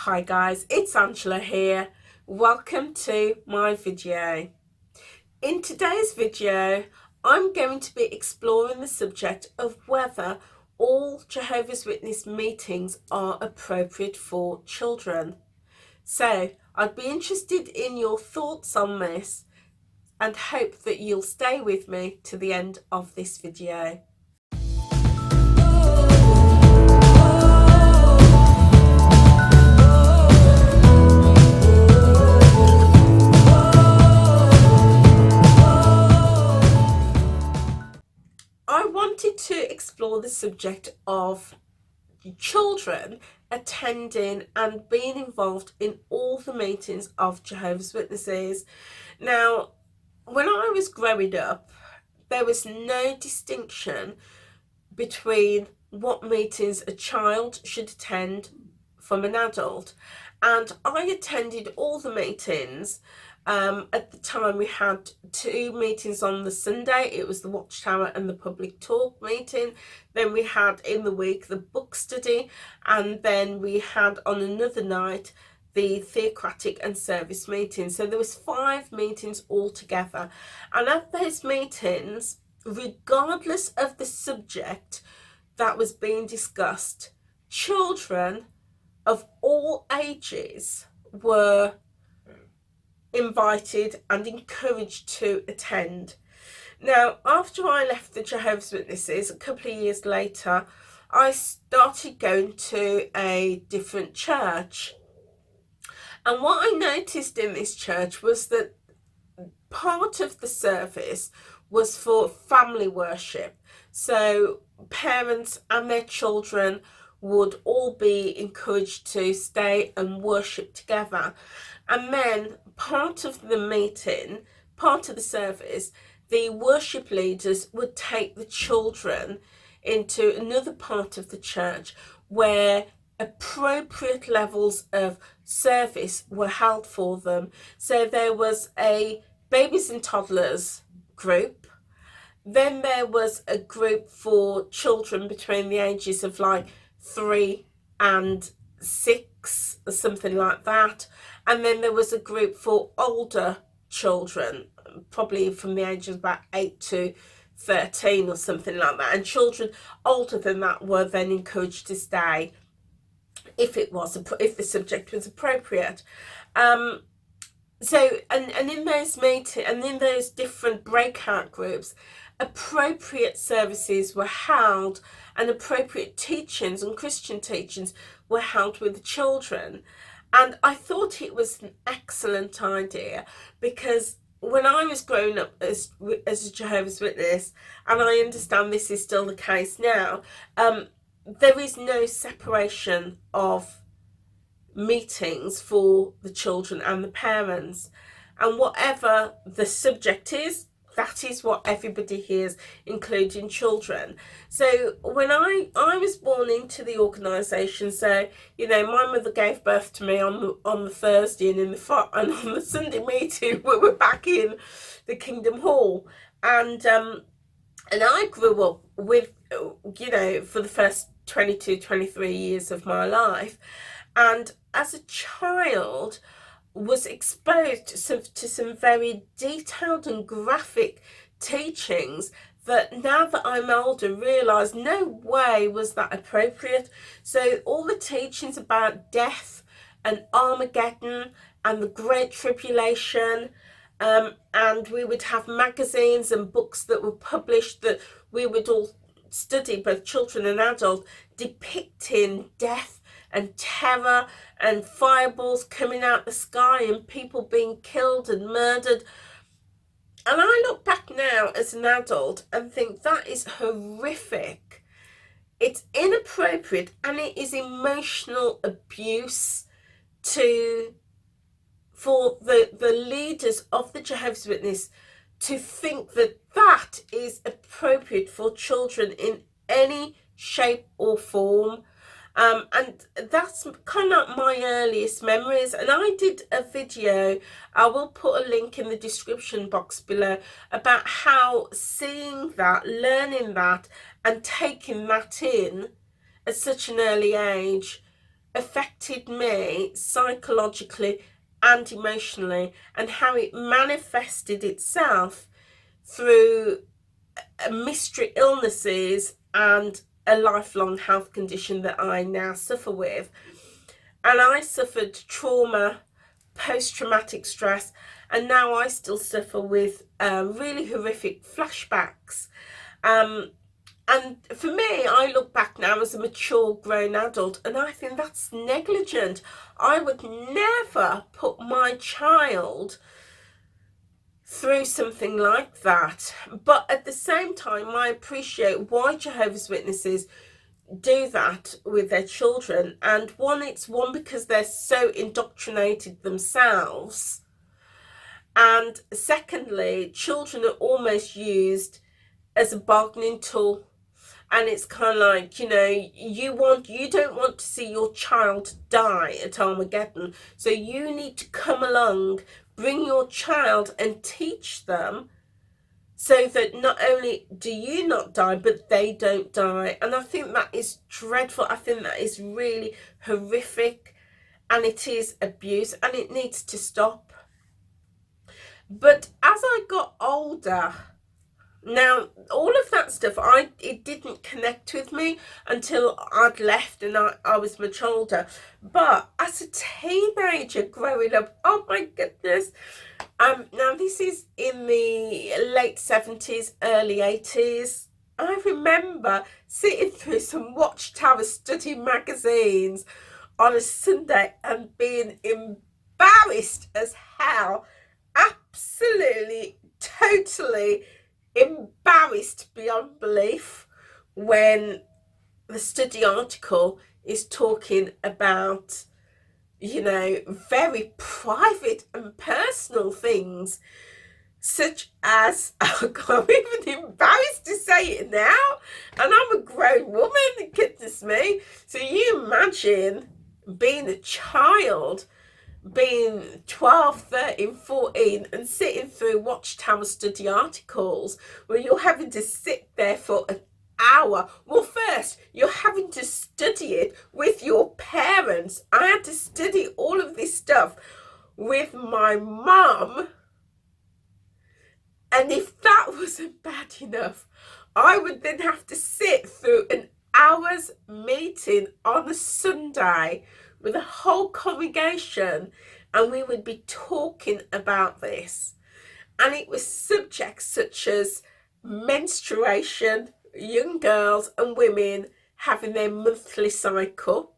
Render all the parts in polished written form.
Hi guys, it's Angela here. Welcome to my video. In today's video, I'm going to be exploring the subject of whether all Jehovah's Witness meetings are appropriate for children. So, I'd be interested in your thoughts on this and hope that you'll stay with me to the end of this video. I wanted to explore the subject of children attending and being involved in all the meetings of Jehovah's Witnesses. Now, when I was growing up, there was no distinction between what meetings a child should attend from an adult, and I attended all the meetings. At the time we had two meetings on the Sunday. It was the Watchtower and the Public Talk meeting. Then we had in the week the book study, and then we had on another night the theocratic and service meeting. So there was 5 meetings altogether, and at those meetings, regardless of the subject that was being discussed, children of all ages were invited and encouraged to attend. Now, after I left the Jehovah's Witnesses, a couple of years later, I started going to a different church. And what I noticed in this church was that part of the service was for family worship. So parents and their children would all be encouraged to stay and worship together. And then part of the meeting, part of the service, the worship leaders would take the children into another part of the church where appropriate levels of service were held for them. So there was a babies and toddlers group. Then there was a group for children between the ages of like 3 and 6 or something like that. And then there was a group for older children, probably from the age of about 8 to 13 or something like that. And children older than that were then encouraged to stay if the subject was appropriate. So in those meetings and in those different breakout groups, appropriate services were held and appropriate teachings and Christian teachings were held with the children. And I thought it was an excellent idea, because when I was growing up as a Jehovah's Witness, and I understand this is still the case now, there is no separation of meetings for the children and the parents. And whatever the subject is, that is what everybody hears, including children. So when I was born into the organisation, so my mother gave birth to me on the Thursday, and on the Sunday meeting we were back in the Kingdom Hall, and I grew up with for the first 22-23 years of my life, and as a child was exposed to some very detailed and graphic teachings that, now that I'm older, realise no way was that appropriate. So all the teachings about death and Armageddon and the Great Tribulation, and we would have magazines and books that were published that we would all study, both children and adults, depicting death and terror and fireballs coming out the sky and people being killed and murdered. And I look back now as an adult and think that is horrific. It's inappropriate, and it is emotional abuse for the leaders of the Jehovah's Witness to think that that is appropriate for children in any shape or form. And that's kind of my earliest memories. And I did a video, I will put a link in the description box below, about how seeing that, learning that and taking that in at such an early age affected me psychologically and emotionally, and how it manifested itself through mystery illnesses and a lifelong health condition that I now suffer with. And I suffered trauma, post-traumatic stress, and now I still suffer with really horrific flashbacks. And for me, I look back now as a mature, grown adult, and I think that's negligent. I would never put my child through something like that. But at the same time, I appreciate why Jehovah's Witnesses do that with their children. And it's one because they're so indoctrinated themselves, and secondly, children are almost used as a bargaining tool. And it's kind of like, you don't want to see your child die at Armageddon, so you need to come along, bring your child and teach them, so that not only do you not die, but they don't die. And I think that is dreadful. I think that is really horrific, and it is abuse, and it needs to stop. But as I got older, now all of that stuff, it didn't connect with me until I'd left and I was much older. But as a teenager growing up, oh my goodness, now this is in the late 70s, early 80s. I remember sitting through some Watchtower study magazines on a Sunday and being embarrassed as hell, absolutely, totally embarrassed beyond belief, when the study article is talking about, very private and personal things, such as, oh God, I'm even embarrassed to say it now, and I'm a grown woman, goodness me. So you imagine being a child, being 12, 13, 14, and sitting through Watchtower study articles where you're having to sit there for an hour. Well, first, you're having to study it with your parents. I had to study all of this stuff with my mum. And if that wasn't bad enough, I would then have to sit through an hour's meeting on a Sunday with a whole congregation, and we would be talking about this. And it was subjects such as menstruation, young girls and women having their monthly cycle.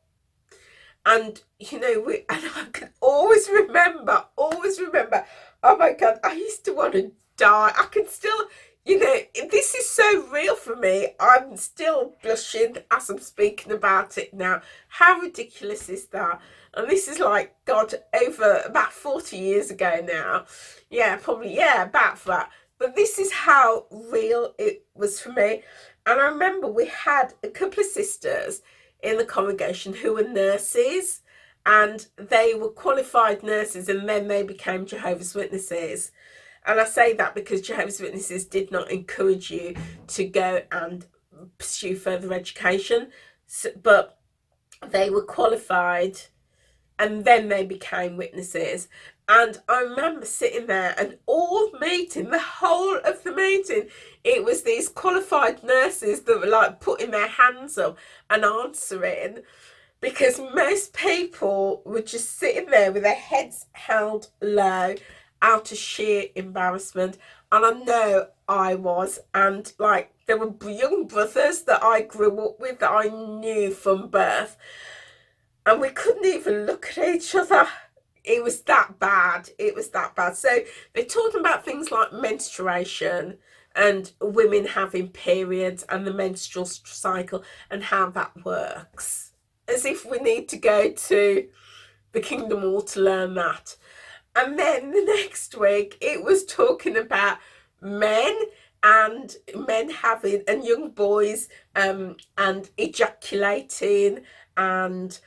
And and I can always remember, oh my God, I used to want to die. I can still, this is so real for me. I'm still blushing as I'm speaking about it now. How ridiculous is that? And this is like, God, over about 40 years ago now. Yeah, probably, yeah, about that. But this is how real it was for me. And I remember we had a couple of sisters in the congregation who were nurses, and they were qualified nurses, and then they became Jehovah's Witnesses. And I say that because Jehovah's Witnesses did not encourage you to go and pursue further education, but they were qualified, and then they became witnesses. And I remember sitting there, and the whole of the meeting, it was these qualified nurses that were like putting their hands up and answering, because most people were just sitting there with their heads held low out of sheer embarrassment. And I know I was, and like there were young brothers that I grew up with, that I knew from birth, and we couldn't even look at each other. It was that bad. So they're talking about things like menstruation and women having periods and the menstrual cycle and how that works, as if we need to go to the Kingdom Hall to learn that. And then the next week it was talking about men having, and young boys and ejaculating and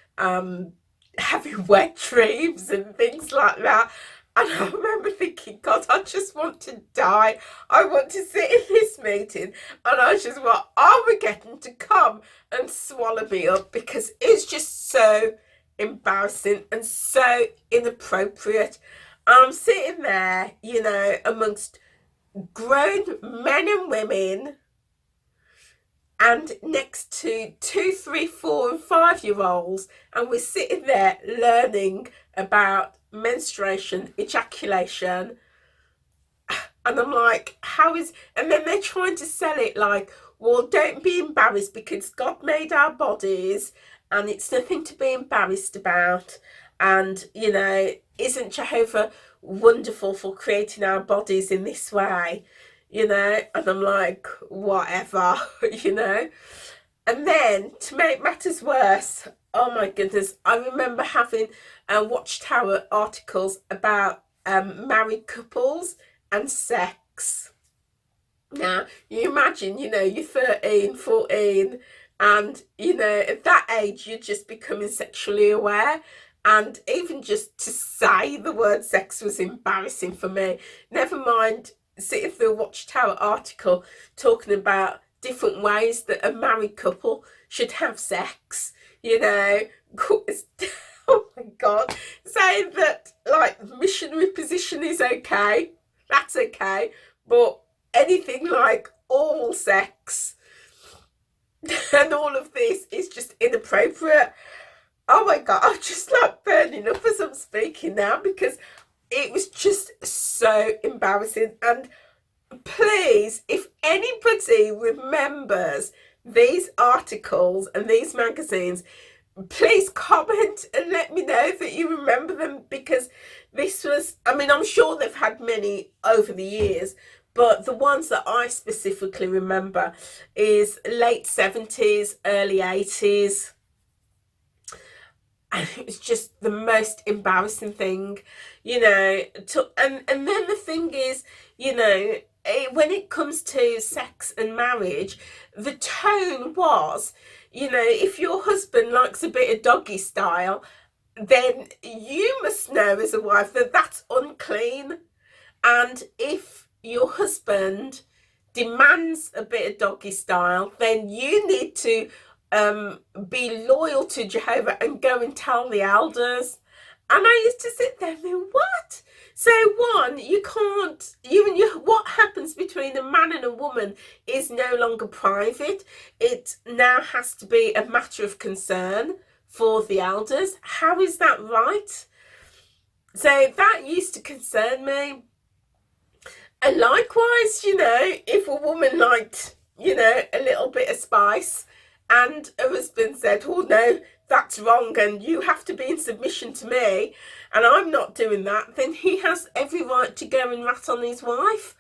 having wet dreams and things like that. And I remember thinking, God, I just want to die. I want to sit in this meeting and I just want Armageddon to come and swallow me up, because it's just so embarrassing and so inappropriate. I'm sitting there, you know, amongst grown men and women and next to 2, 3, 4 and 5 year olds, and we're sitting there learning about menstruation, ejaculation, and I'm like, how is, and then they're trying to sell it like, well, don't be embarrassed because God made our bodies and it's nothing to be embarrassed about. And, you know, isn't Jehovah wonderful for creating our bodies in this way? You know, and I'm like, whatever, you know. And then to make matters worse, oh my goodness, I remember having Watchtower articles about married couples and sex. Now, you imagine, you know, you're 13, 14, and, you know, at that age, you're just becoming sexually aware. And even just to say the word sex was embarrassing for me. Never mind sitting through a Watchtower article talking about different ways that a married couple should have sex, you know. Oh my God, saying that like missionary position is okay, that's okay, but anything like oral sex and all of this is just inappropriate. Oh my God, I'm just like burning up as I'm speaking now because it was just so embarrassing. And please, if anybody remembers these articles and these magazines, please comment and let me know that you remember them, because this was, I mean, I'm sure they've had many over the years, but the ones that I specifically remember is late 70s, early 80s. And it was just the most embarrassing thing, you know. And then the thing is, you know, when it comes to sex and marriage, the tone was, you know, if your husband likes a bit of doggy style, then you must know as a wife that that's unclean. And if your husband demands a bit of doggy style, then you need to be loyal to Jehovah and go and tell the elders. And I used to sit there and think, what? So one, you can't, what happens between a man and a woman is no longer private. It now has to be a matter of concern for the elders. How is that right? So that used to concern me. And likewise, you know, if a woman liked, you know, a little bit of spice and her husband said, oh no, that's wrong and you have to be in submission to me and I'm not doing that, then he has every right to go and rat on his wife.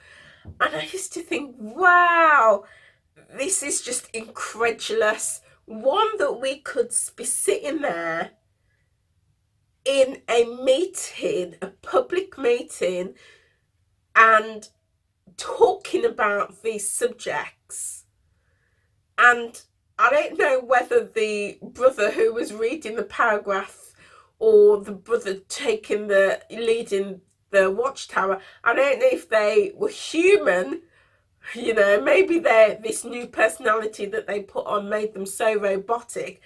And I used to think, wow, this is just incredulous. One, that we could be sitting there in a meeting, a public meeting, and talking about these subjects. And I don't know whether the brother who was reading the paragraph or the brother taking the leading the Watchtower, I don't know if they were human, you know, maybe they're this new personality that they put on made them so robotic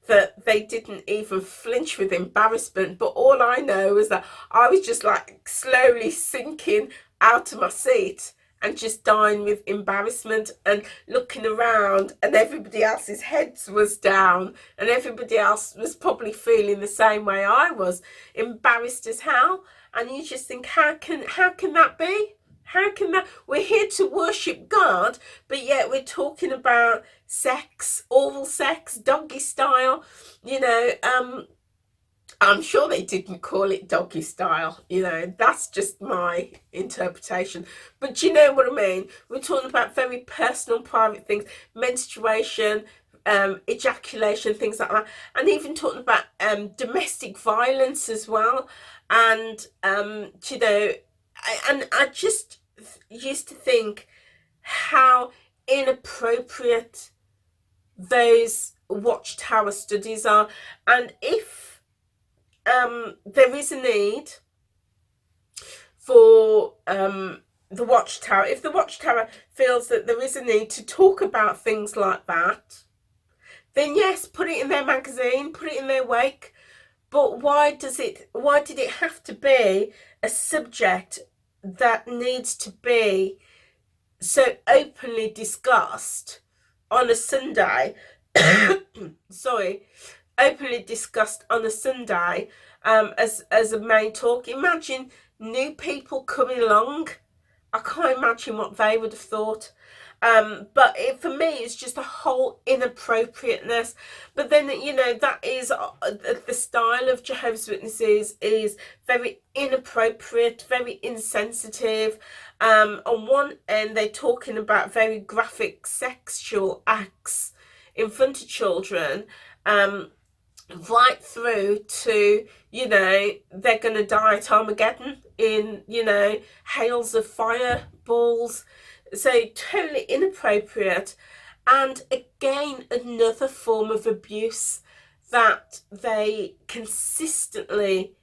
that they didn't even flinch with embarrassment. But all I know is that I was just like slowly sinking out of my seat and just dying with embarrassment and looking around, and everybody else's heads was down and everybody else was probably feeling the same way I was, embarrassed as hell. And you just think, how can that be? How can that? We're here to worship God, but yet we're talking about sex, oral sex, doggy style. You know, I'm sure they didn't call it doggy style. You know, that's just my interpretation. But do you know what I mean? We're talking about very personal, private things, menstruation, ejaculation, things like that, and even talking about domestic violence as well. And you know, I just used to think how inappropriate those Watchtower studies are. And if there is a need for the Watchtower, if the Watchtower feels that there is a need to talk about things like that, then yes, put it in their magazine, put it in their wake, But why did it have to be a subject that needs to be so openly discussed on a Sunday? Sorry, openly discussed on a Sunday, as a main talk. Imagine new people coming along. I can't imagine what they would have thought. But for me, it's just a whole inappropriateness. But then, that is the style of Jehovah's Witnesses, is very inappropriate, very insensitive. On one end, they're talking about very graphic sexual acts in front of children, right through to, they're going to die at Armageddon in, hails of fireballs. So totally inappropriate. And again, another form of abuse that they consistently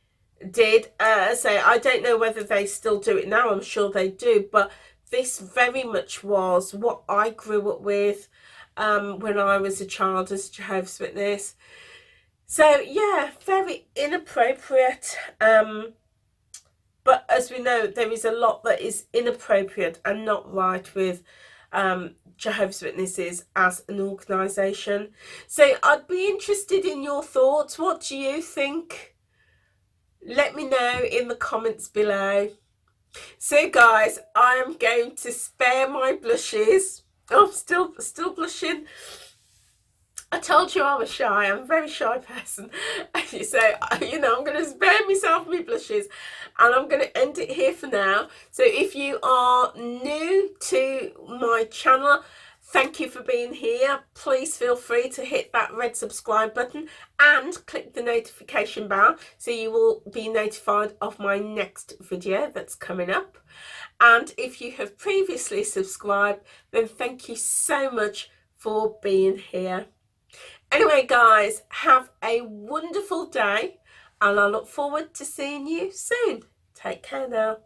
did. So I don't know whether they still do it now. I'm sure they do. But this very much was what I grew up with when I was a child as a Jehovah's Witness. So yeah, very inappropriate. But as we know, there is a lot that is inappropriate and not right with Jehovah's Witnesses as an organisation. So I'd be interested in your thoughts. What do you think? Let me know in the comments below. So guys, I am going to spare my blushes. Oh, I'm still blushing. I told you I was shy. I'm a very shy person. So, I'm going to spare myself my blushes, and I'm going to end it here for now. So if you are new to my channel, thank you for being here. Please feel free to hit that red subscribe button and click the notification bell so you will be notified of my next video that's coming up. And if you have previously subscribed, then thank you so much for being here. Anyway, guys, have a wonderful day, and I look forward to seeing you soon. Take care now.